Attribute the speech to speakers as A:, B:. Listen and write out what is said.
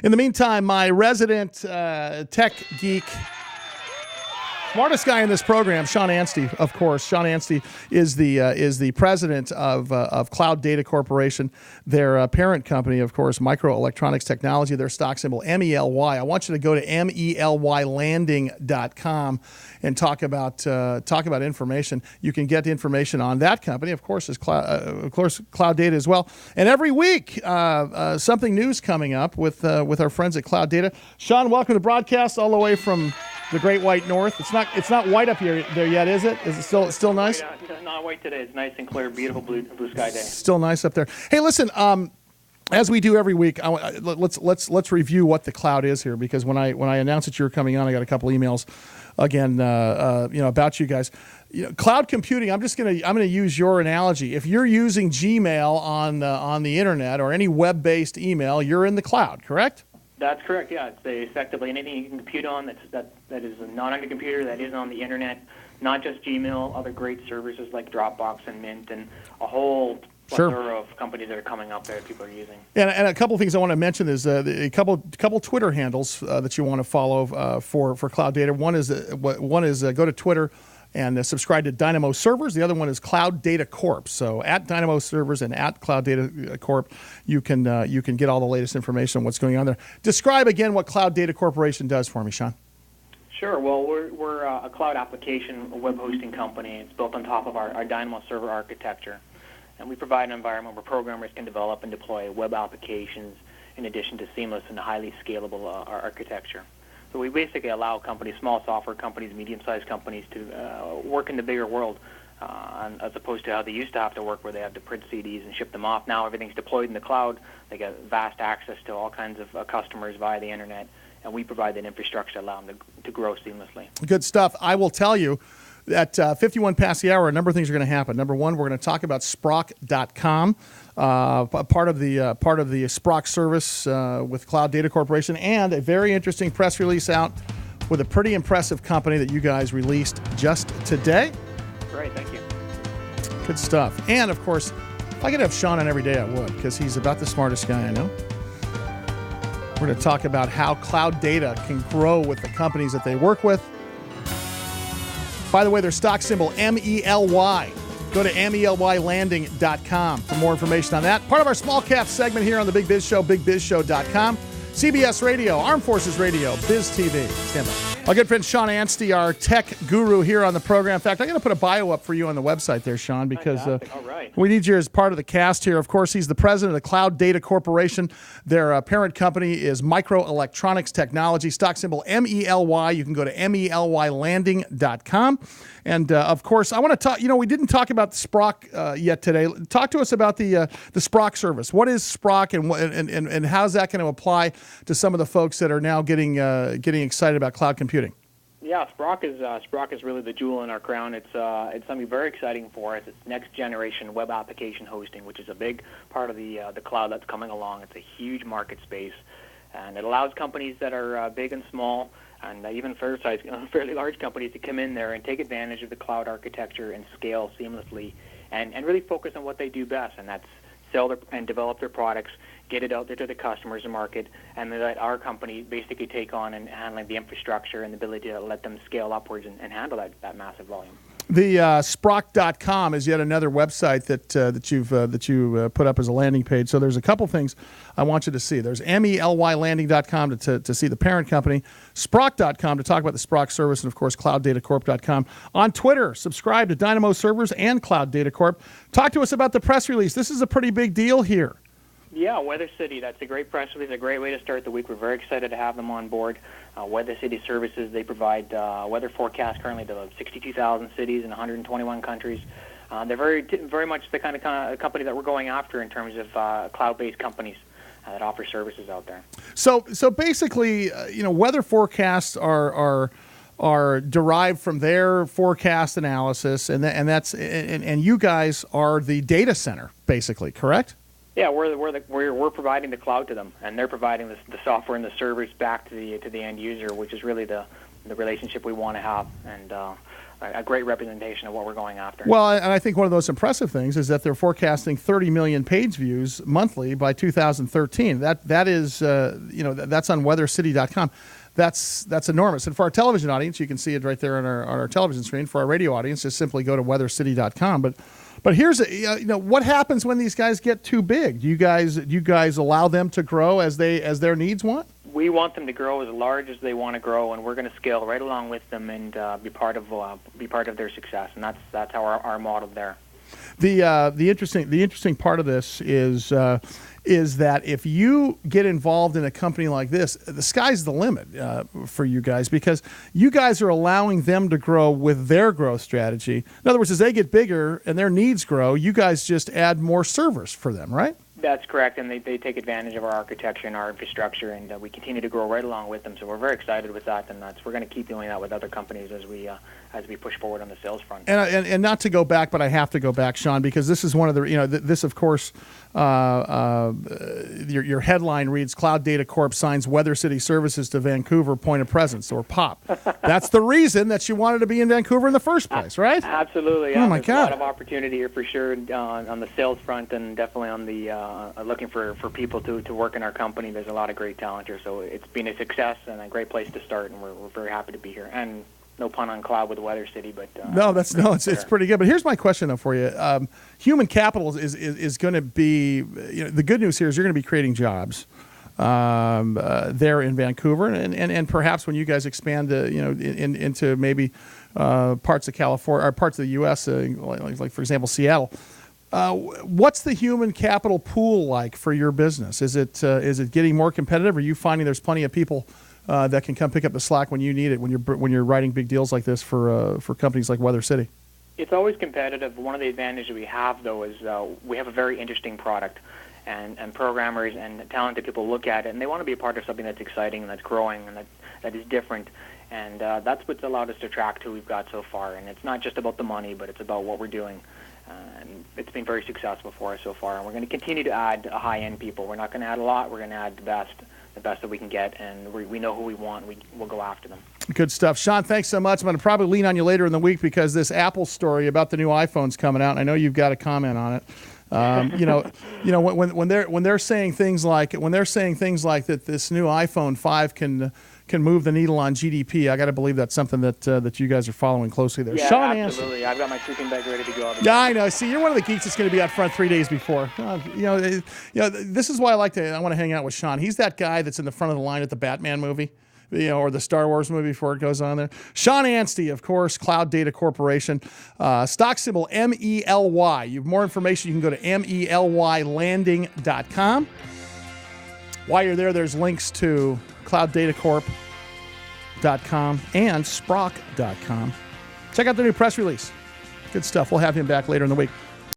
A: In the meantime, my resident tech geek, smartest guy in this program, Sean Anstey, of course. Sean Anstey is the president of Cloud Data Corporation, their parent company, of course, Microelectronics Technology, their stock symbol, MELY. I want you to go to MELYlanding.com and talk about information. You can get information on that company, of course, Cloud Data as well. And every week, something new's coming up with our friends at Cloud Data. Sean, welcome to broadcast all the way from the Great White North. It's not white up here there yet, is it? Is it still nice?
B: Not white today. It's nice and clear, beautiful blue sky day.
A: Still nice up there. Hey, listen. As we do every week, let's review what the cloud is here, because when I announced that you were coming on, I got a couple emails again, about you guys. Cloud computing. I'm gonna use your analogy. If you're using Gmail on the internet or any web-based email, you're in the cloud, correct?
B: That's correct. Yeah, it's effectively anything you can compute on that is not on your computer, that is on the internet. Not just Gmail, other great services like Dropbox and Mint, and a whole plethora of companies that are coming up there that people are using. And
A: a couple of things I want to mention is a couple Twitter handles that you want to follow for Cloud Data. One is go to Twitter and subscribe to Dynamo Servers. The other one is Cloud Data Corp. So at Dynamo Servers and at Cloud Data Corp, you can get all the latest information on what's going on there. Describe again what Cloud Data Corporation does for me, Sean.
B: Sure. Well, we're a cloud application, a web hosting company. It's built on top of our Dynamo server architecture. And we provide an environment where programmers can develop and deploy web applications in addition to seamless and highly scalable architecture. So we basically allow companies, small software companies, medium-sized companies, to work in the bigger world, as opposed to how they used to have to work, where they had to print CDs and ship them off. Now everything's deployed in the cloud. They get vast access to all kinds of customers via the internet, and we provide that infrastructure to allow them to grow seamlessly. Good stuff.
A: I will tell you, at 51 past the hour, a number of things are going to happen. Number one, we're going to talk about Sprock.com, part of the Sprock service with Cloud Data Corporation, and a very interesting press release out with a pretty impressive company that you guys released just today.
B: Great, thank you.
A: Good stuff. And, of course, if I could have Sean on every day, I would, because he's about the smartest guy I know. We're going to talk about how Cloud Data can grow with the companies that they work with. By the way, their stock symbol, MELY. Go to MELYlanding.com for more information on that. Part of our small cap segment here on the Big Biz Show, bigbizshow.com. CBS Radio, Armed Forces Radio, Biz TV. Stand by. Our good friend Sean Anstey, our tech guru here on the program. In fact, I'm going to put a bio up for you on the website there, Sean, because we need you as part of the cast here. Of course, he's the president of the Cloud Data Corporation. Their parent company is Microelectronics Technology, stock symbol MELY. You can go to MELYlanding.com. And, of course, I want to talk, we didn't talk about Sprock yet today. Talk to us about the Sprock service. What is Sprock, and how's that going to apply to some of the folks that are now getting excited about cloud computing?
B: Yeah, Sprock is really the jewel in our crown. It's something very exciting for us. It's next generation web application hosting, which is a big part of the cloud that's coming along. It's a huge market space, and it allows companies that are big and small, and even fairly large companies, to come in there and take advantage of the cloud architecture and scale seamlessly, and really focus on what they do best, and that's sell and develop their products, get it out there to the customers and market, and let our company basically take on and handling the infrastructure and the ability to let them scale upwards and handle that massive volume.
A: The Sprock.com is yet another website that you put up as a landing page. So there's a couple things I want you to see. There's MELYlanding.com to see the parent company, Sprock.com to talk about the Sprock service, and of course CloudDataCorp.com. On Twitter, subscribe to Dynamo Servers and Cloud Data Corp. Talk to us about the press release. This is a pretty big deal here.
B: Yeah, Weather City, that's a great press release, a great way to start the week. We're very excited to have them on board. Weather City Services, they provide weather forecasts currently to 62,000 cities in 121 countries. They're very much the kind of company that we're going after in terms of cloud-based companies that offer services out there.
A: So basically, weather forecasts are derived from their forecast analysis, and you guys are the data center, basically, correct?
B: Yeah, we're providing the cloud to them, and they're providing the software and the servers back to the end user, which is really the the relationship we want to have, and a great representation of what we're going after.
A: Well, and I think one of those impressive things is that they're forecasting 30 million page views monthly by 2013. That is, that's on weathercity.com. That's enormous. And for our television audience, you can see it right there on our television screen. For our radio audience, just simply go to weathercity.com. But here's what happens when these guys get too big? Do you guys allow them to grow as their needs want?
B: We want them to grow as large as they want to grow, and we're going to scale right along with them and be part of their success. And that's our model there.
A: The interesting part of this is that if you get involved in a company like this, the sky's the limit for you guys, because you guys are allowing them to grow with their growth strategy. In other words, as they get bigger and their needs grow, you guys just add more servers for them, right?
B: That's correct, and they take advantage of our architecture and our infrastructure, and we continue to grow right along with them. So we're very excited with that, and we're going to keep doing that with other companies as we push forward on the sales front.
A: And not to go back, but I have to go back, Sean, because this is one of the this of course your headline reads Cloud Data Corp signs Weather City Services to Vancouver Point of Presence, or POP. That's the reason that you wanted to be in Vancouver in the first place, right?
B: Absolutely.
A: Oh my
B: God.
A: God.
B: A lot of opportunity here for sure on the sales front, and definitely on the looking for people to work in our company. There's a lot of great talent here, so it's been a success and a great place to start, and we're very happy to be here. And no pun on cloud with Weather City, but
A: it's pretty good. But here's my question though for you: human capital is going to be the good news here is you're going to be creating jobs there in Vancouver, and perhaps when you guys expand into maybe parts of California or parts of the U.S. Like for example Seattle. What's the human capital pool like for your business? Is it getting more competitive? Are you finding there's plenty of people that can come pick up the slack when you need it, when you're writing big deals like this for companies like Weather City?
B: It's always competitive. One of the advantages we have, though, is we have a very interesting product, and programmers and talented people look at it, and they want to be a part of something that's exciting and that's growing and that is different. And that's what's allowed us to attract who we've got so far. And it's not just about the money, but it's about what we're doing. And it's been very successful for us so far, and we're going to continue to add high-end people. We're not going to add a lot. We're going to add the best that we can get, and we know who we want. We'll go after them. Good stuff. Sean, thanks so much. I'm going to probably lean on you later in the week because this Apple story about the new iPhone's coming out, and I know you've got a comment on it. When they're saying things like that this new iPhone 5 can move the needle on GDP, I got to believe that's something that you guys are following closely there.
C: Yeah,
B: Sean
C: absolutely. I've got my sleeping bag ready to go.
A: Yeah, I know. See, you're one of the geeks that's going to be out front 3 days before. This is why I want to hang out with Sean. He's that guy that's in the front of the line at the Batman movie, or the Star Wars movie before it goes on there. Sean Anstey, of course, Cloud Data Corporation. Stock symbol MELY. You have more information, you can go to MELYlanding.com. While you're there, there's links to clouddatacorp.com and sprock.com. Check out the new press release. Good stuff. We'll have him back later in the week.